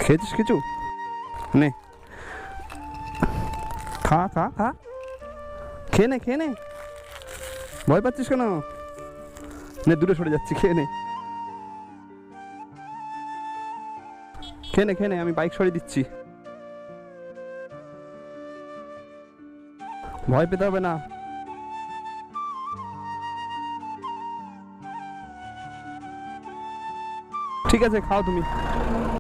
খেয়েছিস কিছু? নে খা খা খা, খেয়ে নে খেয়ে নে, ভয় পাচ্ছিস কেন? নে দূরে সরে যাচ্ছি, খেয়ে নে খেয়ে নে খেয়ে নে, আমি বাইক সরিয়ে দিচ্ছি। ভয় পেতে হবে না। ঠিক আছে, খাও তুমি।